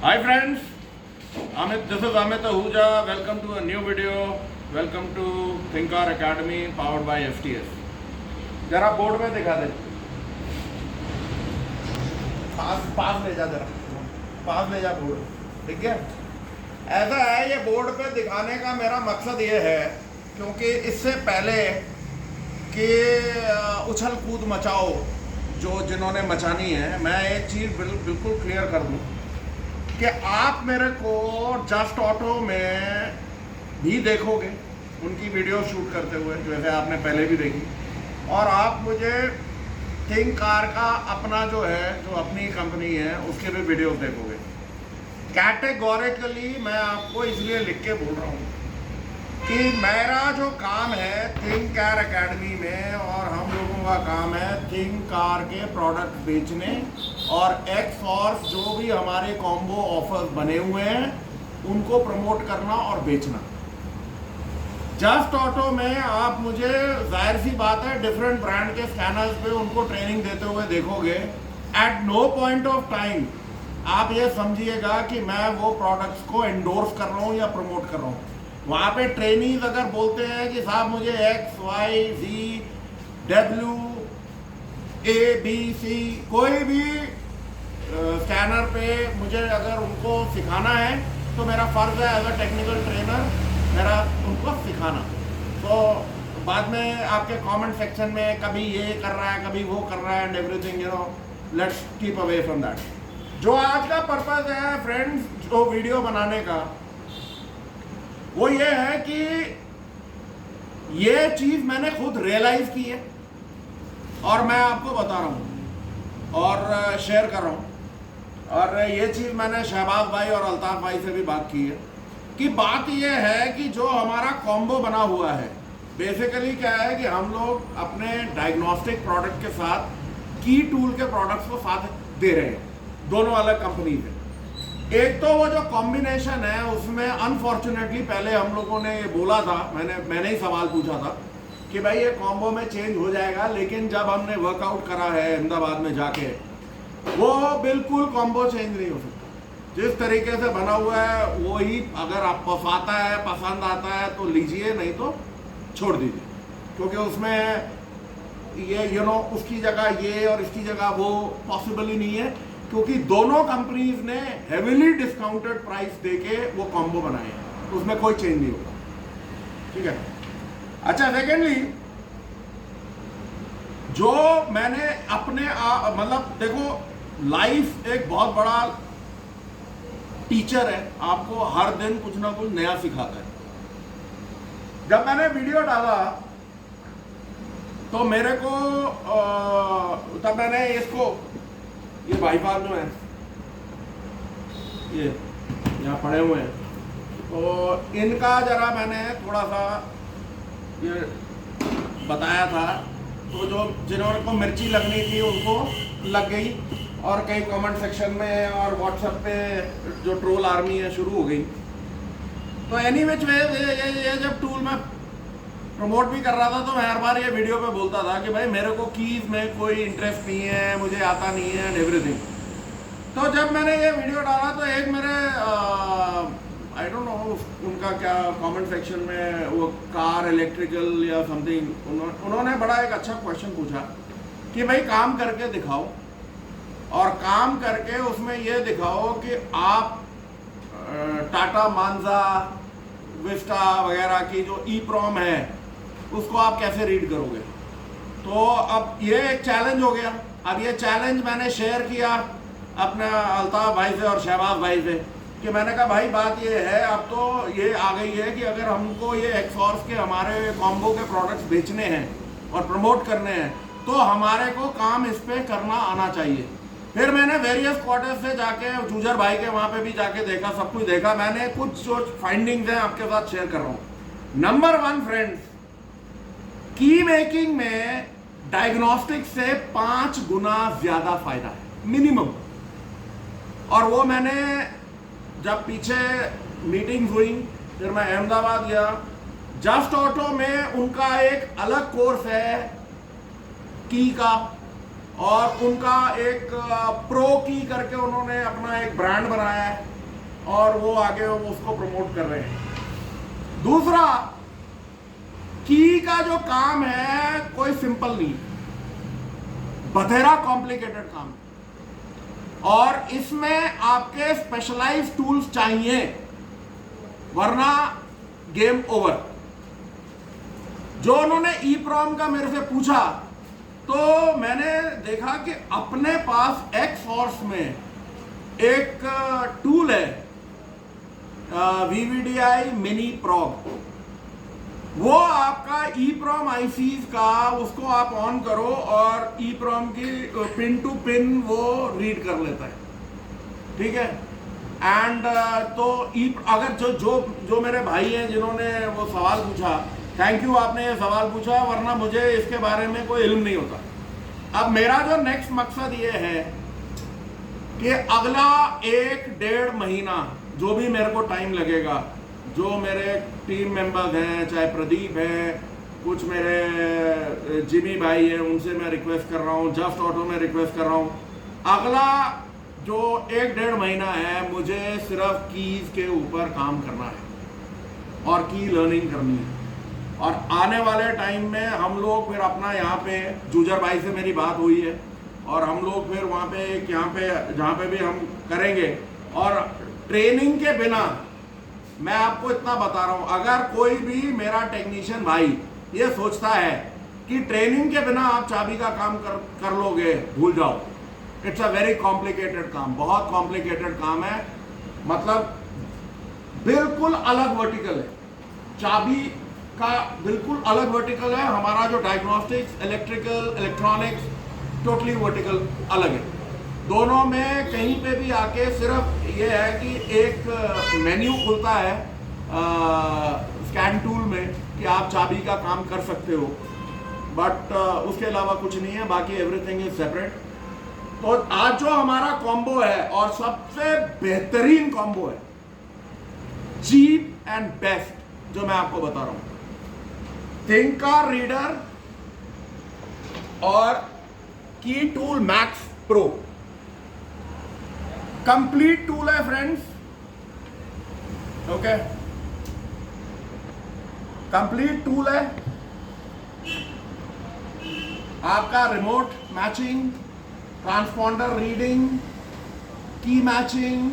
Hi friends, this is Amit Ahuja. Welcome to a new video. Welcome to Thinkar Academy powered by FTS. जरा board में दिखा दे, पास ले जा, जरा पास ले जा बोर्ड, ठीक है। ऐसा है, ये बोर्ड पे दिखाने का मेरा मकसद ये है क्योंकि इससे पहले कि उछल कूद मचाओ जिन्होंने मचानी है, मैं एक चीज़ बिल्कुल क्लियर कर दूं कि आप मेरे को जस्ट ऑटो में भी देखोगे उनकी वीडियो शूट करते हुए, जैसे आपने पहले भी देखी, और आप मुझे थिंक कार का अपना जो अपनी कंपनी है उसके भी वीडियोस देखोगे। कैटेगोरिकली मैं आपको इसलिए लिख के बोल रहा हूँ कि मेरा जो काम है थिंक कार एकेडमी में, और हम लोगों का काम है थिंक कार के प्रोडक्ट बेचने और एक्स जो भी हमारे कॉम्बो ऑफर्स बने हुए हैं उनको प्रमोट करना और बेचना। जस्ट ऑटो में आप मुझे जाहिर सी बात है डिफरेंट ब्रांड के स्कैनर्स पे उनको ट्रेनिंग देते हुए देखोगे। At no point of time आप ये समझिएगा कि मैं वो प्रोडक्ट्स को एंडोर्स कर रहा हूँ या प्रमोट कर रहा हूँ। वहाँ पे ट्रेनिंग्स अगर बोलते हैं कि साहब मुझे XYZ ABC कोई भी स्कैनर पे मुझे अगर उनको सिखाना है तो मेरा फ़र्ज़ है एज अ टेक्निकल ट्रेनर मेरा उनको सिखाना। तो बाद में आपके कमेंट सेक्शन में कभी ये कर रहा है कभी वो कर रहा है and everything, let's keep away from that. जो आज का पर्पज़ है फ्रेंड्स, जो वीडियो बनाने का, वो ये है कि ये चीज़ मैंने खुद रियलाइज़ की है और मैं आपको बता रहा हूँ और शेयर कर रहा हूँ। और ये चीज़ मैंने शहबाज भाई और अल्ताफ़ भाई से भी बात की है कि बात ये है कि जो हमारा कॉम्बो बना हुआ है बेसिकली क्या है कि हम लोग अपने डायग्नोस्टिक प्रोडक्ट के साथ की टूल के प्रोडक्ट्स को साथ दे रहे हैं, दोनों अलग कंपनी में। एक तो वो जो कॉम्बिनेशन है उसमें अनफॉर्चुनेटली पहले हम लोगों ने ये बोला था, मैंने ही सवाल पूछा था कि भाई ये कॉम्बो में चेंज हो जाएगा, लेकिन जब हमने वर्कआउट करा है अहमदाबाद में जाके, वो बिल्कुल कॉम्बो चेंज नहीं हो सकता। जिस तरीके से बना हुआ है वो ही, अगर आप पसंद आता है तो लीजिए, नहीं तो छोड़ दीजिए, क्योंकि उसमें ये उसकी जगह ये और इसकी जगह वो पॉसिबल ही नहीं है, क्योंकि दोनों कंपनीज ने हेविली डिस्काउंटेड प्राइस देके वो कॉम्बो बनाए हैं, तो उसमें कोई चेंज नहीं होगा, ठीक है। अच्छा, सेकेंडली जो मैंने अपने मतलब देखो, लाइफ एक बहुत बड़ा टीचर है, आपको हर दिन कुछ ना कुछ नया सिखाता है। जब मैंने वीडियो डाला तो मेरे को तब मैंने ये भाई साहब जो है ये यहाँ पड़े हुए हैं, तो इनका जरा मैंने थोड़ा सा ये बताया था, तो जिन्होंने को मिर्ची लगनी थी उनको लग गई, और कई कमेंट सेक्शन में और व्हाट्सएप पे जो ट्रोल आर्मी है शुरू हो गई। तो एनीवेज ये जब टूल में प्रमोट भी कर रहा था तो मैं हर बार ये वीडियो पे बोलता था कि भाई मेरे को कीज में कोई इंटरेस्ट नहीं है, मुझे आता नहीं है एंड एवरीथिंग। तो जब मैंने ये वीडियो डाला तो एक मेरे आई डोंट नो उनका क्या कमेंट सेक्शन में वो कार इलेक्ट्रिकल या समथिंग, उन्होंने बड़ा एक अच्छा क्वेश्चन पूछा कि भाई काम करके दिखाओ, और काम करके उसमें ये दिखाओ कि आप टाटा मांजा विस्टा वगैरह की जो ई प्रॉम है उसको आप कैसे रीड करोगे। तो अब ये एक चैलेंज हो गया। अब ये चैलेंज मैंने शेयर किया अपने अल्ताफ़ भाई से और शहबाज भाई से कि मैंने कहा भाई बात ये है, अब तो ये आ गई है कि अगर हमको ये एक्सॉर्स के हमारे कॉम्बो के प्रोडक्ट्स बेचने हैं और प्रमोट करने हैं तो हमारे को काम इस पर करना आना चाहिए। फिर मैंने वेरियस क्वार्टर्स से जाके जूझर भाई के वहाँ पे भी जाके देखा, सब कुछ देखा। मैंने कुछ जो फाइंडिंग्स हैं आपके साथ शेयर कर रहा हूँ। नंबर 1 फ्रेंड्स, की मेकिंग में डायग्नोस्टिक से 5 गुना ज्यादा फायदा है मिनिमम। और वो मैंने जब पीछे मीटिंग हुई, फिर मैं अहमदाबाद गया, जस्ट ऑटो में उनका एक अलग कोर्स है की का, और उनका एक प्रो की करके उन्होंने अपना एक ब्रांड बनाया है और वो आगे उसको प्रमोट कर रहे हैं। दूसरा, की का जो काम है कोई सिंपल नहीं, बथेरा कॉम्प्लिकेटेड काम, और इसमें आपके स्पेशलाइज्ड टूल्स चाहिए, वरना गेम ओवर। जो उन्होंने EEPROM का मेरे से पूछा तो मैंने देखा कि अपने पास Xforce में एक टूल है VVDI मिनी प्रॉग, वो आपका EEPROM ICs का उसको आप ऑन करो और EEPROM की पिन टू पिन वो रीड कर लेता है, ठीक है। एंड तो अगर जो जो जो मेरे भाई हैं जिन्होंने वो सवाल पूछा, थैंक यू आपने ये सवाल पूछा, वरना मुझे इसके बारे में कोई इल्म नहीं होता। अब मेरा जो नेक्स्ट मकसद ये है कि अगला 1-1.5 महीना जो भी मेरे को टाइम लगेगा, जो मेरे टीम मेंबर्स हैं, चाहे प्रदीप है, कुछ मेरे जिमी भाई हैं, उनसे मैं रिक्वेस्ट कर रहा हूँ, जस्ट ऑटो में रिक्वेस्ट कर रहा हूँ, अगला जो 1-1.5 महीना है मुझे सिर्फ कीज के ऊपर काम करना है और की लर्निंग करनी है। और आने वाले टाइम में हम लोग फिर अपना यहाँ पे जूजर भाई से मेरी बात हुई है और हम लोग फिर वहाँ पे यहाँ पे जहाँ पे भी हम करेंगे। और ट्रेनिंग के बिना, मैं आपको इतना बता रहा हूँ, अगर कोई भी मेरा टेक्नीशियन भाई ये सोचता है कि ट्रेनिंग के बिना आप चाबी का काम कर लोगे, भूल जाओ। इट्स अ वेरी कॉम्प्लिकेटेड काम, बहुत कॉम्प्लिकेटेड काम है, मतलब बिल्कुल अलग वर्टिकल है, चाबी का बिल्कुल अलग वर्टिकल है। हमारा जो diagnostics, electrical, electronics totally vertical अलग है। दोनों में कहीं पे भी आके सिर्फ ये है कि एक मेन्यू खुलता है स्कैन टूल में कि आप चाबी का काम कर सकते हो, बट उसके अलावा कुछ नहीं है, बाकी एवरीथिंग इज सेपरेट। तो आज जो हमारा कॉम्बो है और सबसे बेहतरीन कॉम्बो है, चीप एंड बेस्ट, जो मैं आपको बता रहा हूं, थिंकर रीडर और की tool max pro, complete tool है फ्रेंड्स, ओके, कंप्लीट टूल है। आपका रिमोट मैचिंग, ट्रांसपॉन्डर रीडिंग, की मैचिंग,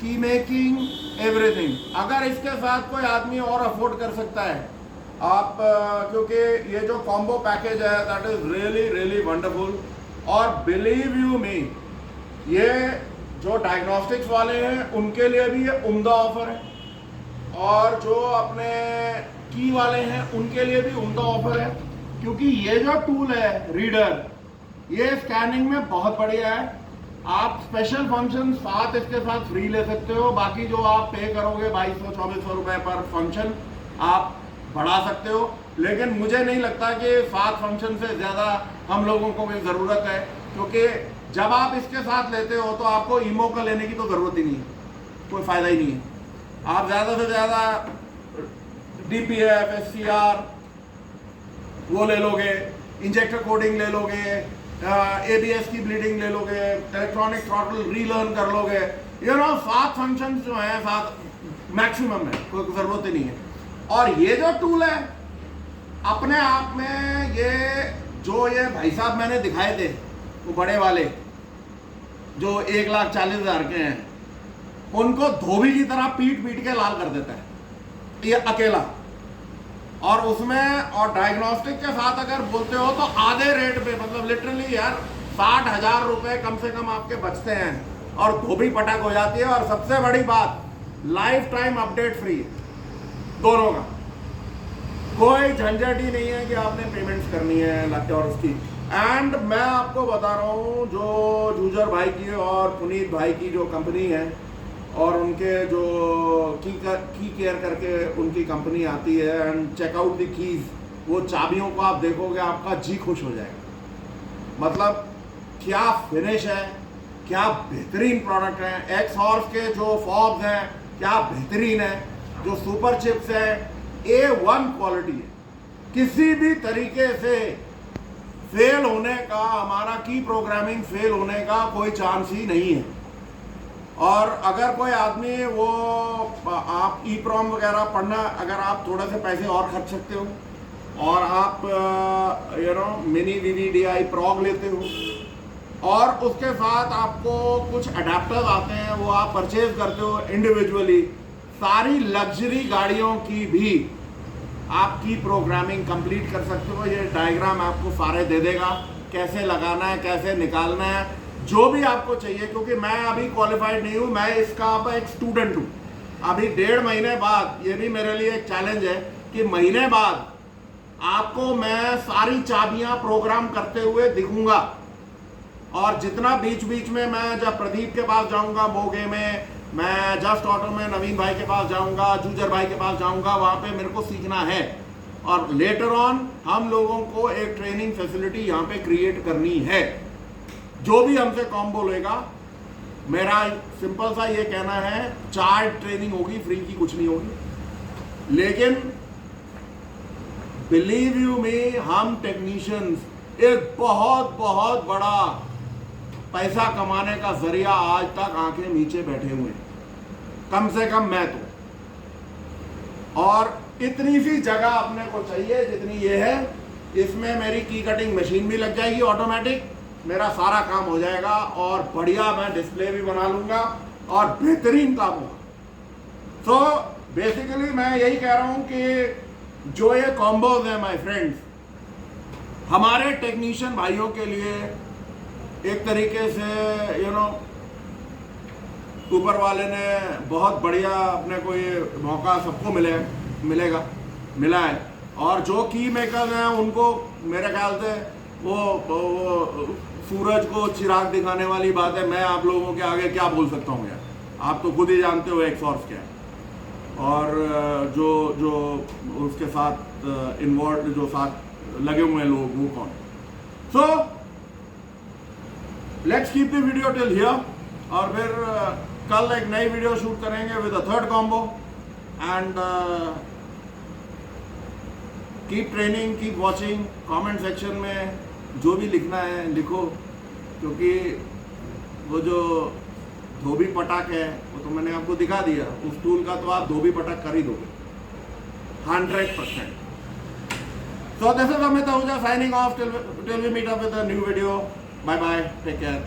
की मेकिंग, एवरीथिंग। अगर इसके साथ कोई आदमी और अफोर्ड कर सकता है आप, क्योंकि ये जो कॉम्बो पैकेज है that is really really wonderful. और बिलीव यू मी, ये जो डायग्नोस्टिक्स वाले हैं उनके लिए भी ये उम्दा ऑफर है, और जो अपने की वाले हैं उनके लिए भी उम्दा ऑफर है, क्योंकि ये जो टूल है रीडर, ये स्कैनिंग में बहुत बढ़िया है। आप स्पेशल फंक्शन साथ इसके साथ फ्री ले सकते हो, बाकी जो आप पे करोगे 2200-2400 रुपए पर फंक्शन आप बढ़ा सकते हो, लेकिन मुझे नहीं लगता कि 7 फंक्शन से ज़्यादा हम लोगों को कोई ज़रूरत है, क्योंकि जब आप इसके साथ लेते हो तो आपको ईमो का लेने की तो ज़रूरत ही नहीं है, कोई फ़ायदा ही नहीं है। आप ज़्यादा से ज़्यादा DPF, SCR वो ले लोगे, इंजेक्टर कोडिंग ले लोगे, ABS की ब्लीडिंग ले लोगे, इलेक्ट्रॉनिक थ्रॉटल रीलर्न कर लोगे, 7 फंक्शन जो हैं 7 मैक्सिमम है, कोई ज़रूरत ही नहीं है। और ये जो टूल है अपने आप में, ये जो ये भाई साहब मैंने दिखाए थे वो बड़े वाले जो 1,40,000 के हैं, उनको धोबी की तरह पीट पीट के लाल कर देता है ये अकेला। और उसमें और डायग्नोस्टिक के साथ अगर बोलते हो तो आधे रेट पे, मतलब लिटरली यार 60,000 रुपए कम से कम आपके बचते हैं और धोबी पटक हो जाती है। और सबसे बड़ी बात, लाइफ टाइम अपडेट फ्री है दोनों का, कोई झंझट ही नहीं है कि आपने पेमेंट्स करनी है और उसकी। एंड मैं आपको बता रहा हूँ, जो जूजर भाई की और पुनीत भाई की जो कंपनी है और उनके जो की केयर करके उनकी कंपनी आती है, एंड चेकआउट द कीज, वो चाबियों को आप देखोगे आपका जी खुश हो जाएगा। मतलब क्या फिनिश है, क्या बेहतरीन प्रोडक्ट है। Xforce के जो फॉब्स हैं क्या बेहतरीन है, जो सुपर चिप्स है A1 क्वालिटी है, किसी भी तरीके से फेल होने का, हमारा की प्रोग्रामिंग फेल होने का कोई चांस ही नहीं है। और अगर कोई आदमी वो आप EEPROM वगैरह पढ़ना, अगर आप थोड़े से पैसे और खर्च सकते हो और आप मिनी VVDI प्रॉग लेते हो और उसके साथ आपको कुछ अडेप्टर्स आते हैं, वो आप परचेज करते हो इंडिविजुअली, सारी लग्जरी गाड़ियों की भी आपकी प्रोग्रामिंग कंप्लीट कर सकते हो। ये डायग्राम आपको सारे दे देगा, कैसे लगाना है, कैसे निकालना है, जो भी आपको चाहिए। क्योंकि मैं अभी क्वालिफाइड नहीं हूँ, मैं इसका अब एक स्टूडेंट हूँ। अभी 1.5 महीने बाद, ये भी मेरे लिए एक चैलेंज है कि महीने बाद आपको मैं सारी चाबियां प्रोग्राम करते हुए दिखूंगा। और जितना बीच बीच में मैं जब प्रदीप के पास जाऊंगा मोगे में, मैं जस्ट ऑटो में नवीन भाई के पास जाऊंगा, जूजर भाई के पास जाऊंगा, वहां पे मेरे को सीखना है। और लेटर ऑन हम लोगों को एक ट्रेनिंग फैसिलिटी यहाँ पे क्रिएट करनी है। जो भी हमसे कॉम्बो लेगा, मेरा सिंपल सा ये कहना है, 4 ट्रेनिंग होगी, फ्री की कुछ नहीं होगी। लेकिन बिलीव यू मी, हम टेक्नीशियंस एक बहुत बहुत बड़ा पैसा कमाने का जरिया आज तक आंखें नीचे बैठे हुए हैं, कम से कम मैं तो। और इतनी सी जगह अपने को चाहिए जितनी ये है, इसमें मेरी की कटिंग मशीन भी लग जाएगी ऑटोमेटिक, मेरा सारा काम हो जाएगा और बढ़िया मैं डिस्प्ले भी बना लूंगा और बेहतरीन काम होगा। सो बेसिकली मैं यही कह रहा हूं कि जो ये कॉम्बोज है माय फ्रेंड्स, हमारे टेक्नीशियन भाइयों के लिए एक तरीके से ऊपर वाले ने बहुत बढ़िया अपने को ये मौका सबको मिला है। और जो की मेकर्स हैं उनको मेरे ख्याल से वो सूरज को चिराग दिखाने वाली बात है। मैं आप लोगों के आगे क्या बोल सकता हूँ यार, आप तो खुद ही जानते हो एक्सॉर्स क्या है। और जो उसके साथ इन्वॉल्व, जो साथ लगे हुए हैं लोग, वो कौन। So let's keep the video till here, और फिर कल एक नई वीडियो शूट करेंगे with a third combo. And keep training, keep watching. Comment section में जो भी लिखना है लिखो, क्योंकि वो जो धोबी पटाक है वो तो मैंने आपको दिखा दिया, उस टूल का तो आप धोबी पटाक कर ही दोगे 100%। So this is Amit Ahuja signing off till we meet up with a new video. Bye bye, take care.